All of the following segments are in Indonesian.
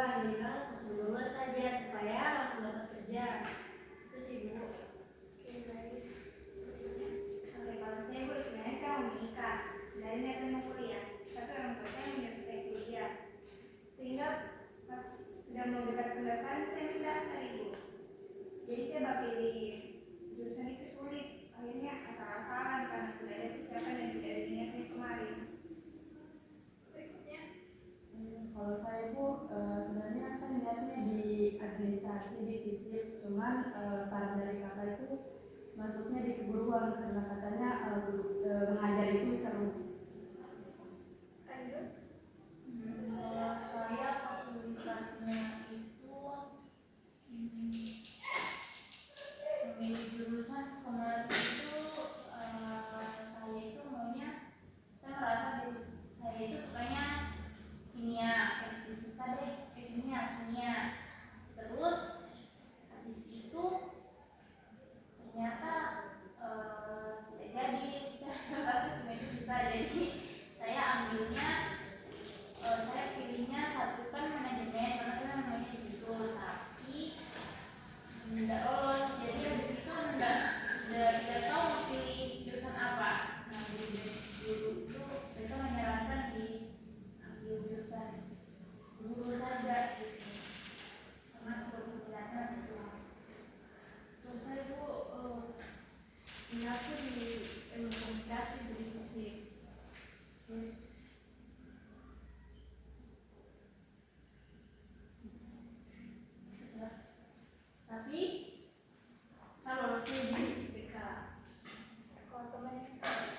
duluan, bilang langsung duluan saja supaya langsung dapat kerja. Itu sih Bu. Oke, baik. Oke, kalau saya Bu, sebenarnya saya mau menikah. Dari niatan mau kuliah, tapi orang tua saya menyuruh saya kuliah. Sehingga pas sudah mau dekat pendaftaran, saya mendaftar Ibu. Jadi saya bakal pilih jurusan itu sulit. Akhirnya asal-asalan karena tidak ada persiapan dan tidak ada niatnya kemarin. Berikutnya. Kalau saya Bu, sebenarnya saya niatnya di administrasi di FISIP, cuman saran dari kakak itu masuknya di keguruan karena katanya mengajar itu seru. Lanjut. Kalau saya kesulitannya itu memilih jurusan kemarin itu saya itu maunya, saya merasa saya itu sukanya kimia, fisika deh, kimia. Terus habis itu ternyata tidak jadi. Saya merasa kimia itu susah, jadi saya ambilnya saya pilihnya satu kan manajemen karena saya namanya di situ, tapi tidak lolos. Jadi habis itu tidak tahu mau pilih jurusan apa. Nah, dulu itu mereka menyarankan ambil jurusan guru saja gitu, karena kebetulannya masih kurang. Terus saya Bu, minatku di ilmu komunikasi di FISIP. Terus tapi saya lulusnya di IPK. Kalau temannya saya,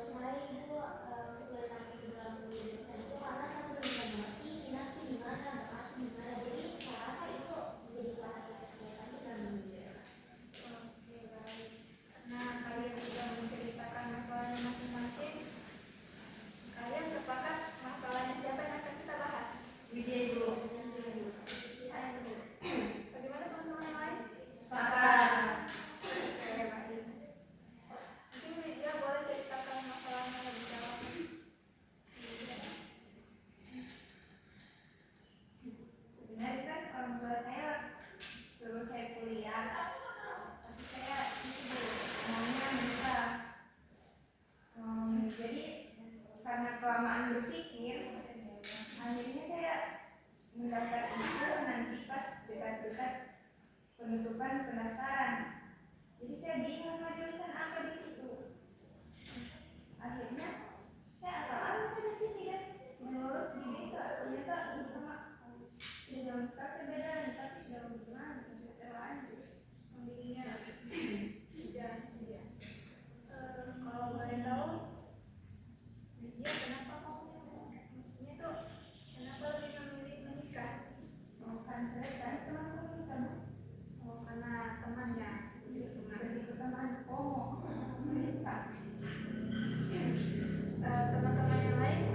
Saya Ibu kesulitan dalam jurusan itu karena saya belum bisa mengerti minatku di mana, bakatku di mana. Jadi saya rasa itu menjadi salah satu kesulitan dalam menjadi. oke baik. Nah, kalian sudah menceritakan masalahnya masing-masing. Kalian sepakat masalahnya siapa yang akan kita bahas? Widya Ibu. Saya dulu. Bagaimana teman-teman yang lain? Sepakat. Oke, baik. Mungkin Widya boleh ceritakan masalahnya lebih jauh. Sebenarnya kan orang tua saya suruh saya kuliah, tapi saya itu maunya menikah. Jadi karena kelamaan berpikir, akhirnya saya mendaftar itu nanti pas dekat-dekat penutupan pendaftaran. Jadi saya bingung mau jurusan apa di situ. Akhirnya saya asal-asal saja tidak melurus di itu. Ternyata sama sudah zaman sekarang saya beda, tapi sudah berjalan, sudah terlanjur. Memilihnya jalan saja. Kalau boleh tahu, dia kenapa mau menikah? Maksudnya tuh kenapa lebih memilih menikah? Oh, kan saya cari teman menikah. Oh, karena temannya. Jadi teman. Oh, menikah. Teman-teman yang lain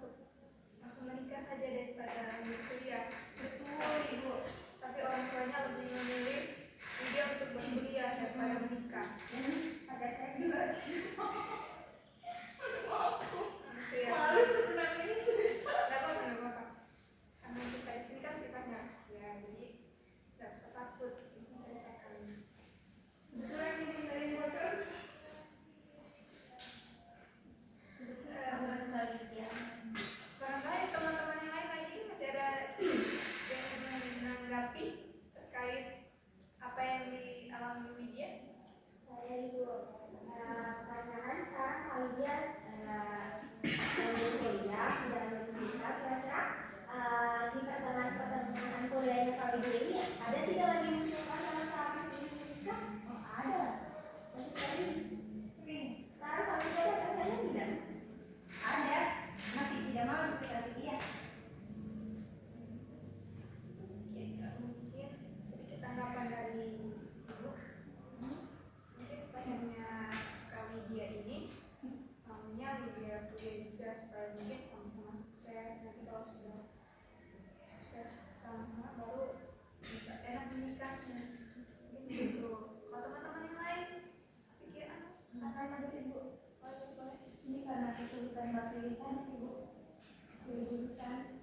takut langsung menikah saja daripada ambil kuliah. Betul ibu, tapi orang tuanya lebih memilih dia untuk berkuliah daripada menikah. Ada saya juga. Itu ya. Malu sebenarnya ini cerita. Nggak apa-apa. Karena kita di sini kan sifatnya rahasia, jadi nggak usah takut menceritakan. Betulan ini dari bocor. Barangkali teman-teman yang lain lagi masih ada yang menanggapi terkait apa yang dialami Widya. Saya ibu pertanyaan sekarang kalau dia kuliah dan menikah, kira-kira di pertengahan kuliahnya kalau dia ini ada tidak lagi mencoba sama masih ingin menikah? Oh ada, masih sering. Sekarang kalau dia ada pacarnya tidak? Ada, masih tidak mau dekati dia. Mungkin sedikit tanggapan dari ibu. Mungkin pengennya Kak Widya ini maunya Widya kuliah juga supaya mungkin sama-sama sukses. Nanti kalau sudah sukses sama-sama baru bisa enak menikah. Mungkin gitu. Kalau teman-teman yang lain pikir Makanya dari ibu, boleh. Ini karena kesulitan pilihan sih bu, pilih jurusan.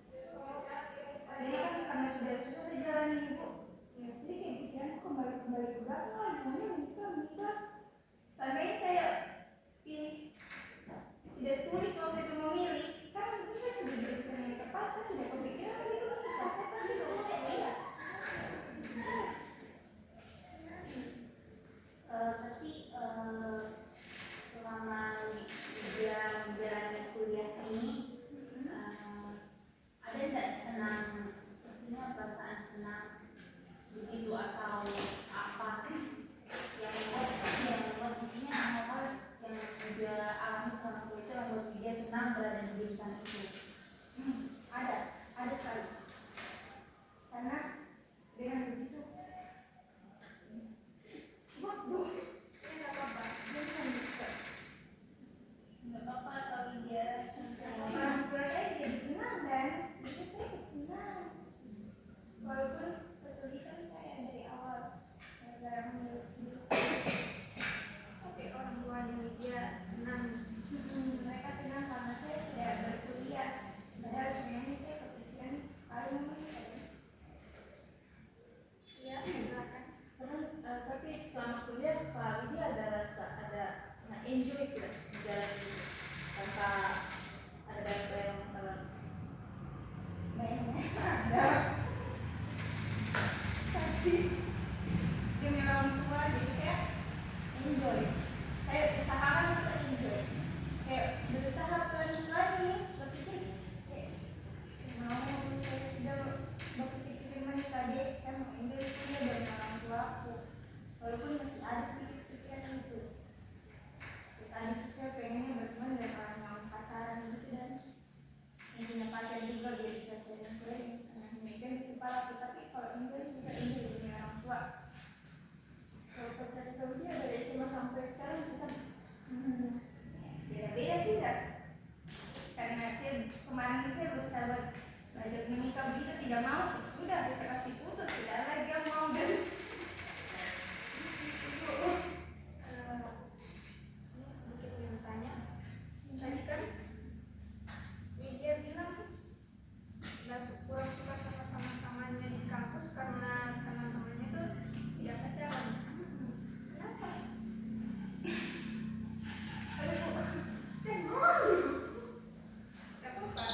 Ini kan karena sudah susah jalanin ibu. ya. Jadi kayak pikiran kembali ke belakang, namanya menikah. Seandainya saya pilih tidak sulit waktu itu memilih. Sekarang mungkin saya sudah jurusan yang tepat, saya sudah kepikiran lagi itu menikah. Saya pasti mau saya kuliah. Tapi selama dia menjalani kuliah ini ada tidak senang, maksudnya perasaan senang begitu atau apa yang membuat intinya hal-hal yang dia alami selama kuliah itu yang membuat dia senang berada di jurusan itu? Ada sekali. Karena dengan begitu, bu, Ini nggak apa-apa. dia kan bisa. Nggak apa-apa kalau dia Orang tua saya jadi senang dan itu saya ikut senang. Walaupun kesulitan saya dari awal dalam memilih jurusan. Tapi orang tuanya Widya senang. Mereka senang karena saya sudah berkuliah. Padahal sebenarnya saya kepikiran sekali menikah. Ya, silakan. tapi selama kuliah Kak Widya ada rasa sangat enjoy tidak menjalani tanpa ada banyak masalah. Banyak ada. Tapi demi orang tua jadi saya enjoy. Saya usahakan untuk enjoy. Saya berusaha pelan-pelan ini berpikir mau saya sudah berpikir menikah deh, saya mau enjoy kuliah dari orang tua aku. Walaupun masih ada sedikit pikiran itu. Tadi tuh saya pengennya berteman dengan orang yang pacaran gitu dan yang punya pacar juga biasa saya kuliah. Menikah di kepala aku, tapi kalau enjoy bisa enjoy dengan orang tua. Kalau pacar itu dia dari SMA sampai sekarang bisa beda-beda sih enggak? Karena saya kemarin itu saya berusaha buat belajar menikah begitu tidak mau, sudah kita kasih putus, tidak lagi yang mau dan Ini sedikit yang tanya. Tadi kan Widya bilang kurang suka sama teman-temannya di kampus karena teman-temannya tuh tidak pacaran. Kenapa? aduh, saya mau. Gak apa-apa.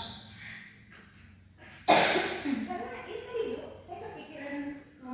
Karena itu ibu, saya kepikiran mau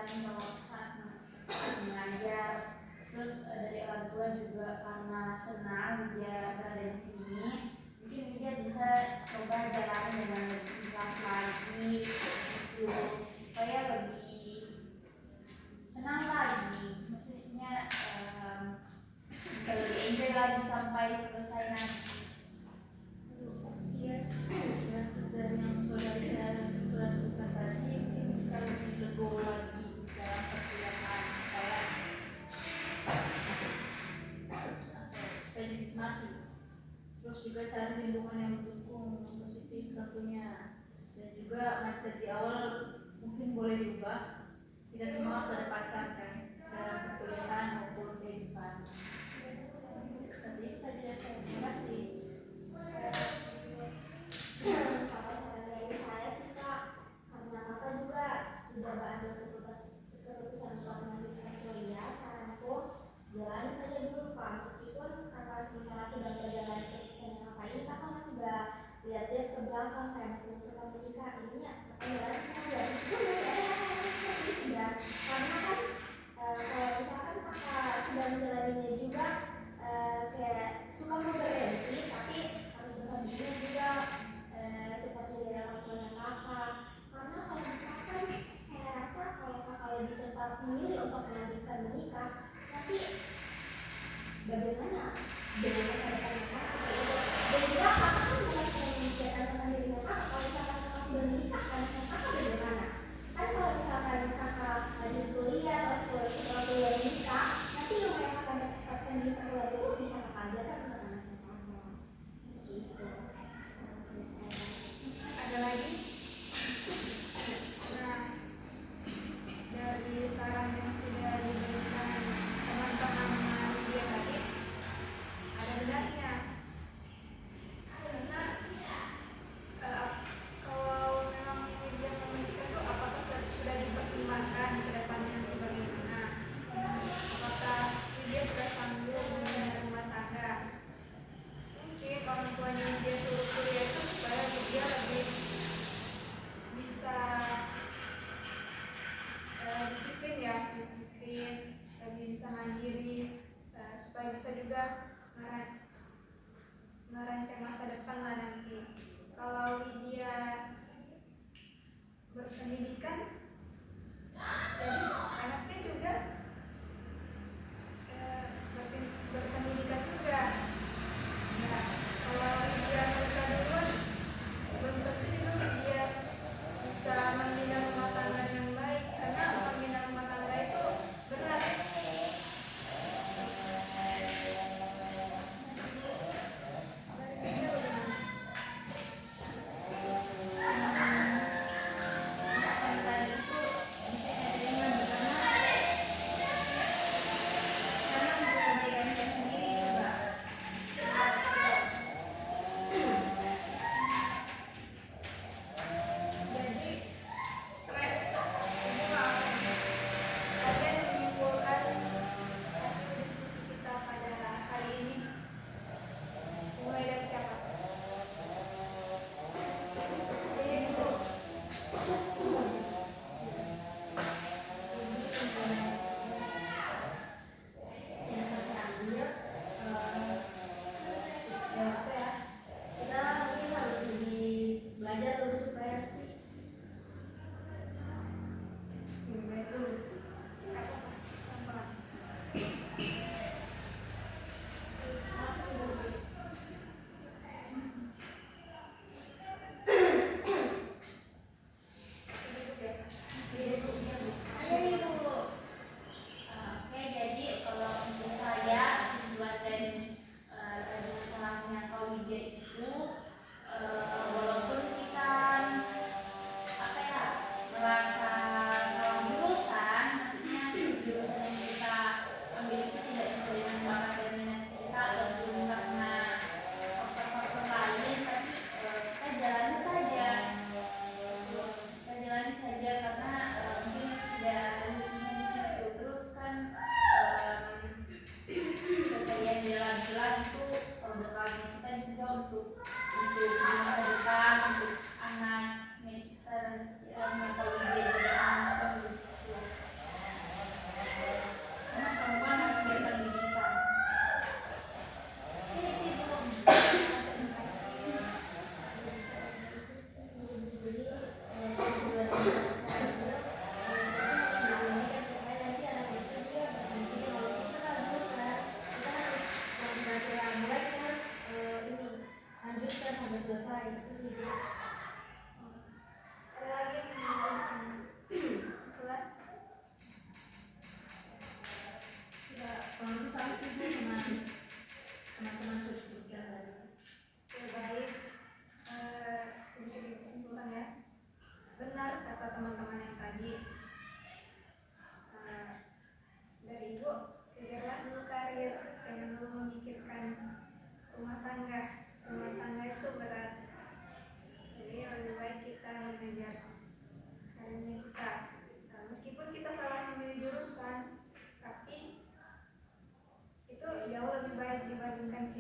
dijalani kalau saat mengajar. Terus dari orang tua juga karena senang dia berada di sini, mungkin dia bisa coba jalan dengan lebih ikhlas lagi gitu, supaya lebih tenang lagi, maksudnya bisa lebih enjoy lagi sampai selesai nanti. Iya. Dan yang saudari saya sudah sebutkan tadi mungkin bisa lebih legowo lagi dalam perkuliahan supaya dinikmati. Terus juga cari lingkungan yang mendukung, positif tentunya, dan juga mindset di awal mungkin boleh diubah. Tidak semua harus ada pacar kan dalam perkuliahan maupun kehidupan. Seperti itu saja. Terima kasih. Kalau saran dari saya sih Kak, karena Kakak juga sudah mengambil keputusan untuk melanjutkan kuliah, saranku jalan saja dulu Kak. Meskipun Kakak sementara sedang berjalan keputusan yang Kakak ini, Kakak masih gak lihat-lihat ke belakang kayak masih suka menikah ini ya, Kakak jalan saja. Meskipun masih ada hal-hal seperti itu dan karena kan kalau misalkan Kakak sudah menjalaninya juga kayak suka mau berhenti, tapi harus berhentinya juga seperti dari orang tuanya Kakak. Karena kalau misalkan saya rasa kalau Kakak lebih tetap memilih untuk melanjutkan menikah, tapi bagaimana dengan masa depan Kakak seperti itu? Dan juga Kakak kan banyak yang memikirkan tentang dirinya Kakak. Kalau misalkan Kakak sudah menikah, anaknya Kakak bagaimana? Kan kalau misalkan Kakak lanjut kuliah atau setelah kuliah menikah, nanti yang Kakak dapatkan di kuliah itu bisa Kakak ajarkan untuk anaknya Kakak. Seperti itu. Ada lagi? Nah, dari saran yang sudah diberikan teman-teman dia tadi, ada benarnya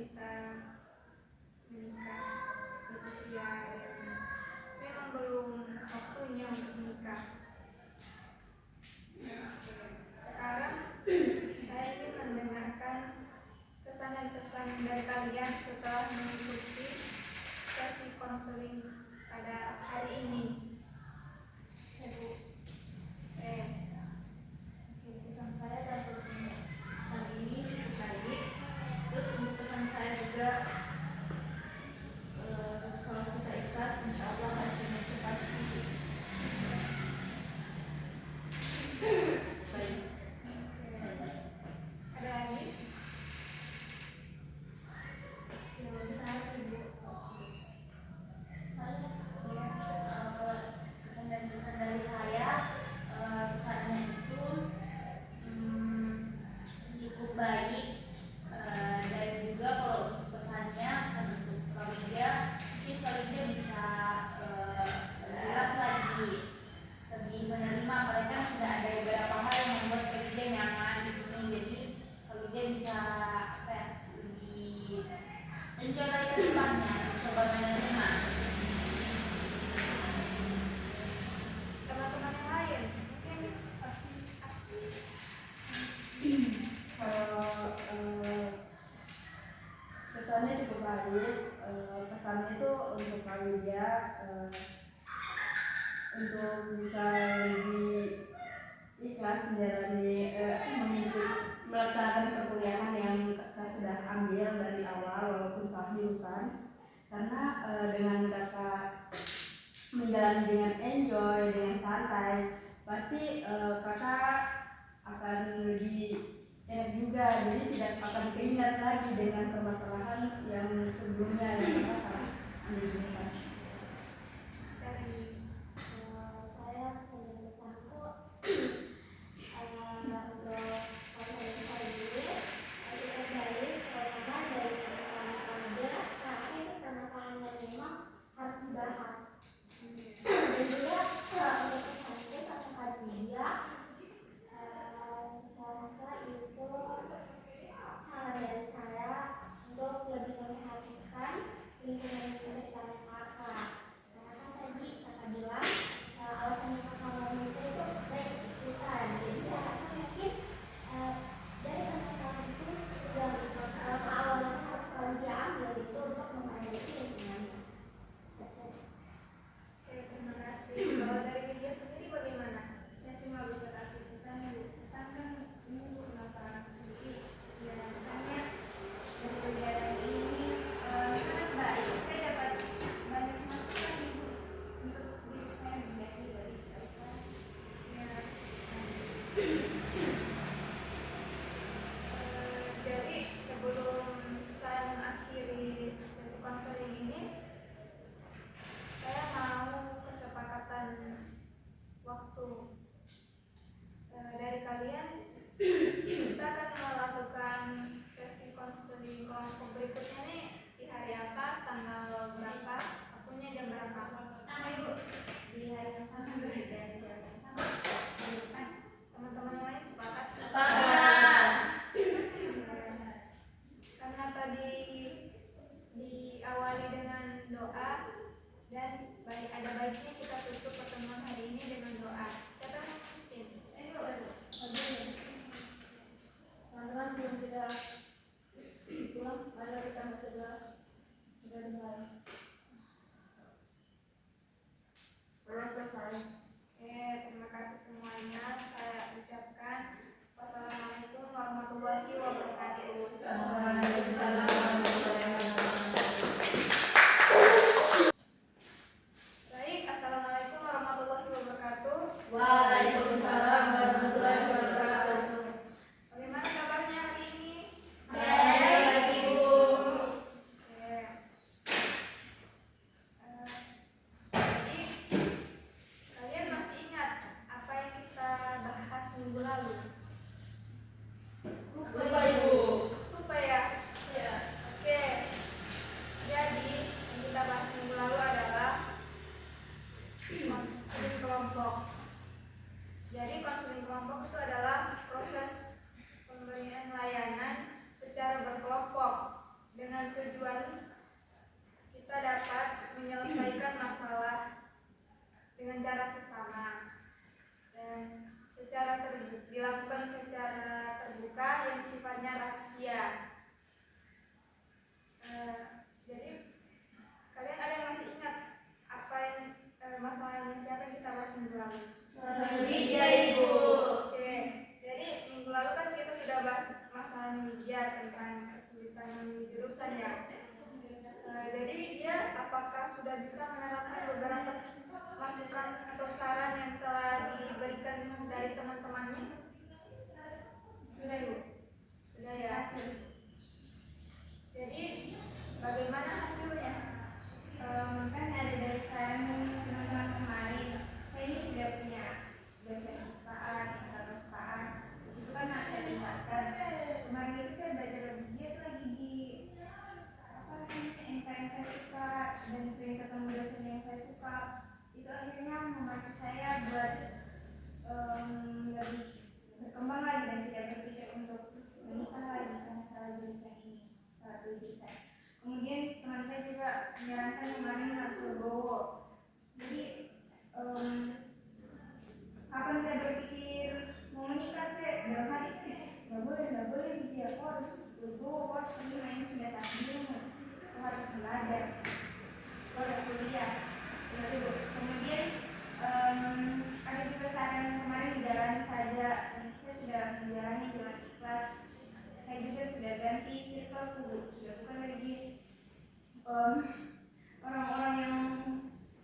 kita menikah di usia yang memang belum waktunya untuk menikah. Sekarang saya ingin mendengarkan kesan dan pesan dari kalian setelah mengikuti sesi konseling pada hari ini. Ibu. Pesan saya dan pesan kali ini cukup baik. Terus untuk pesan saya juga, kalau kita ikhlas, insya Allah hasilnya itu pasti baik. Ada lagi? yang besar ibu Pesan dan pesan dari saya, pesannya itu cukup baik. Dan juga kalau untuk pesannya, pesan untuk Kawida, mungkin Kawida bisa jelas lagi, lebih menerima. Mereka sudah ada beberapa hal yang membuat Kawida nyaman di sini, jadi Kawida bisa apa ya, lebih enjoy lagi ke depannya, coba menerima. Teman-teman yang lain mungkin Kalau kesannya cukup baik, pesannya itu untuk Kak Widya, untuk bisa lebih ikhlas menjalani melaksanakan perkuliahan yang kakak sudah ambil dari awal walaupun salah jurusan, karena dengan kakak menjalani dengan enjoy, dengan santai, pasti kakak akan lebih enak juga, jadi tidak akan keingat lagi dengan permasalahan yang sebelumnya yang kakak salah ambil jurusan. dari saya pesan pesanku untuk konseling kali ini cukup baik, terutama dari permasalahan Kawida. Saya rasa itu permasalahan yang memang harus dibahas. Dan juga untuk pesanku sama Kawida, saya rasa itu saran dari saya untuk lebih memperhatikan lingkungan yang bisa kita dilakukan secara terbuka yang sifatnya rahasia. Jadi kalian ada yang masih ingat apa yang masalahnya siapa yang kita bahas minggu lalu? Media, Ibu. Oke, jadi minggu lalu kan kita sudah bahas masalah media tentang kesulitan memilih jurusan ya. Jadi Widya, apakah sudah bisa menerapkan beberapa masukan atau saran yang telah diberikan dari teman-temannya? Sudah, Bu. Sudah ya. Jadi bagaimana hasilnya? Kan ada dari saran teman-teman kemarin. Saya ini sudah punya dosen kesukaan, kesukaan. Di situ kan ada diingatkan. Kemarin itu saya belajar lebih giat lagi di MKMK suka dan sering ketemu dosen yang saya suka. Itu akhirnya memacu saya buat lebih berkembang lagi dan tidak berpikir untuk menikah lagi karena salah jurusan ini, salah jurusan. Kemudian teman saya juga menyarankan kemarin harus legowo. Jadi kapan saya berpikir mau menikah, saya dalam hati nggak boleh dia, aku harus legowo, harus ini sudah takdirmu, aku harus belajar, aku harus kuliah. Kemudian ada juga saran kemarin jalan saja. Saya sudah menjalani dengan ikhlas. Saya juga sudah ganti circle, sudah bukan lagi orang-orang yang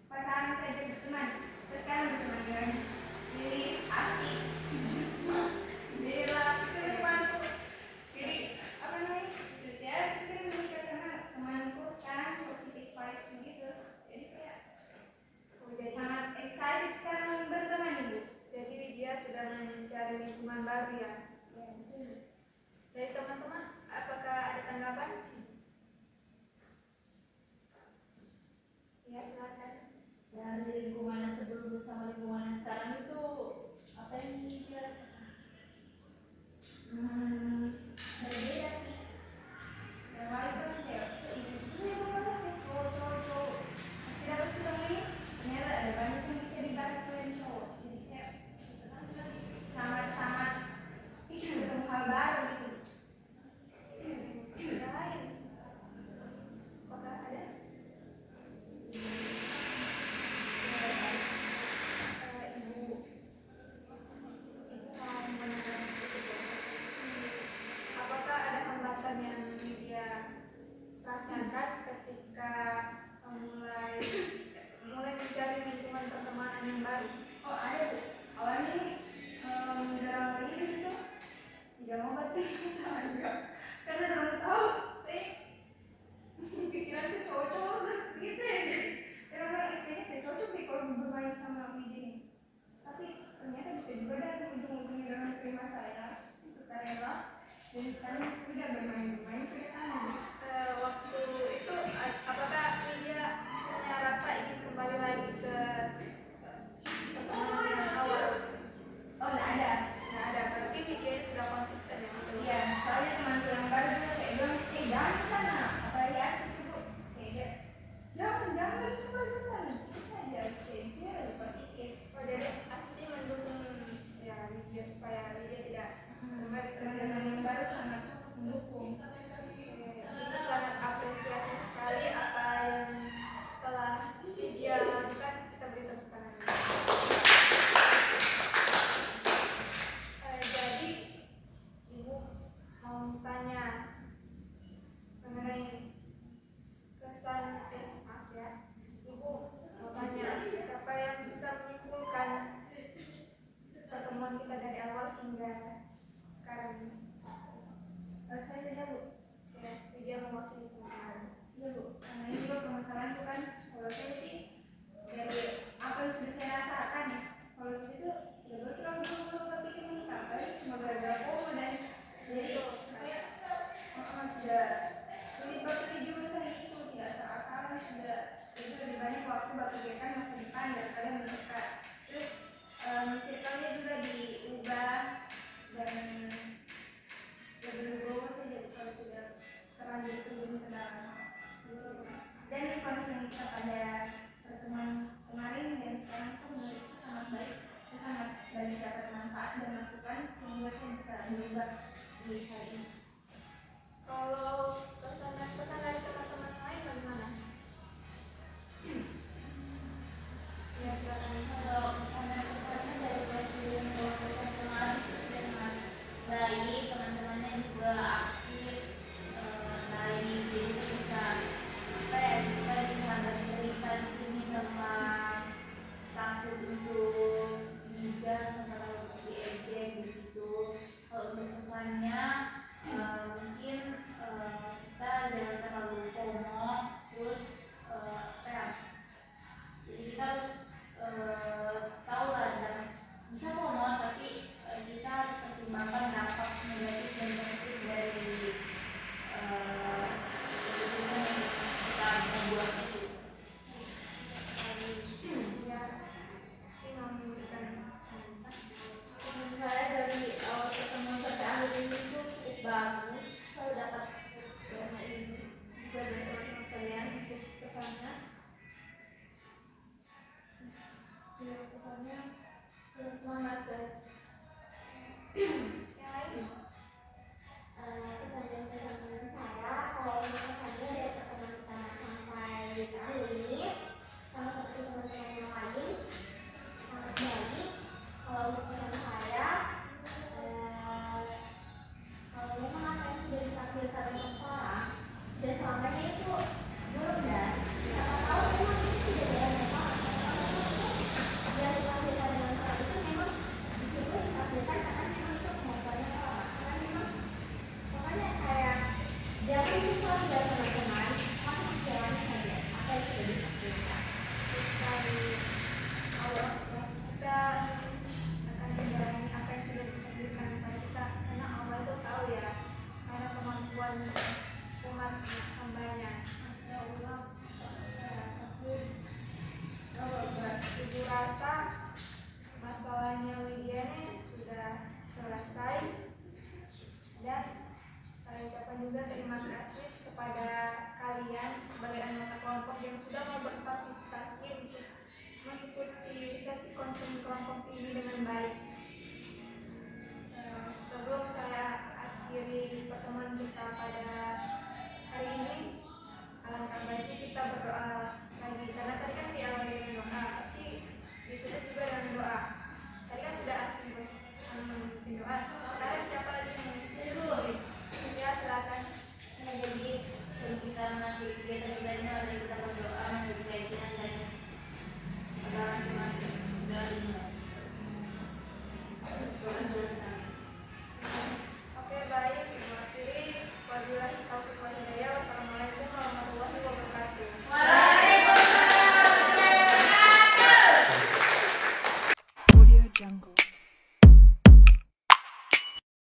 pacaran saja berteman. Saya sekarang berteman dengan Lilis, Asti, Jusma, Bella, temanku. Jadi apa namanya? Sudah pikir menikah karena temanku sekarang positif vibes begitu. Jadi saya sangat excited sekarang berteman, Ibu. Jadi Widya sudah mencari lingkungan baru ya. Dari teman-teman, apakah ada tanggapan? Ya, silakan. Dari lingkungan yang sebelumnya sama lingkungan yang sekarang itu apa yang dia rasakan? Berbeda sih. Yang lain kan kayak itu yang mana cowok masih dapat sudah ini ternyata ada banyak yang bisa dibahas selain cowok. Jadi saya sangat-sangat ketemu hal baru gitu. Yang lain, apakah ada? Ibu mau menanyakan sedikit ya. Apakah ada hambatan yang dia rasakan ketika mulai mencari lingkungan pertemanan yang baru? Oh ada Bu. Awalnya nih dorong lagi di situ tidak mau batin sama juga karena dorong tahu saya pikiranku cowok-cowok terus gitu ya. Jadi orang kayaknya tidak cocok nih kalau bermain sama Widya. Tapi ternyata bisa juga dan ujung-ujungnya dorong terima saya sukarela dan sekarang sudah bermain ceritanya. Waktu itu apakah Widya punya rasa ingin kembali lagi ke pertemanan yang awal? Oh nggak ada. Nggak ada, berarti Widya sudah konsisten ya. Iya, soalnya temanku yang baru juga kayak bilang, jangan ke sana, apalagi asik itu, kayak dia, jangan cuma ke sana, sini saja, kayak sini lebih positif. Oh, jadi Asti mendukung ya Widya supaya Widya tidak kembali ke Teman-teman yang baru sangat mendukung. Ini sangat apresiasi sekali apa yang telah Widya lakukan. Kita beri tepuk tangan. Jadi Ibu mau tanya mengenai kesan maaf ya, Ibu mau tanya siapa yang bisa menyimpulkan pertemuan kita dari awal hingga sekarang ini? Saya saja Bu. Ya, Widya mewakili teman-teman. Iya Bu, karena ini juga permasalahan itu kan, kalau saya sih dari apa yang sudah saya rasakan, kalau itu ya baru terlalu belum pikir menikah, kan cuma gara-gara koma dan jadi saya tidak sulit berpikir jurusan itu, tidak salah-salah sudah itu lebih banyak waktu berpikirkan masa depan daripada menikah. Terus circle-nya juga diubah dan motivasi yang bisa diubah di hari ini. Kalau pesan dari teman-teman lain bagaimana? Ya silakan. Kalau pesan-pesannya dari presiden Republik Indonesia itu sudah sangat baik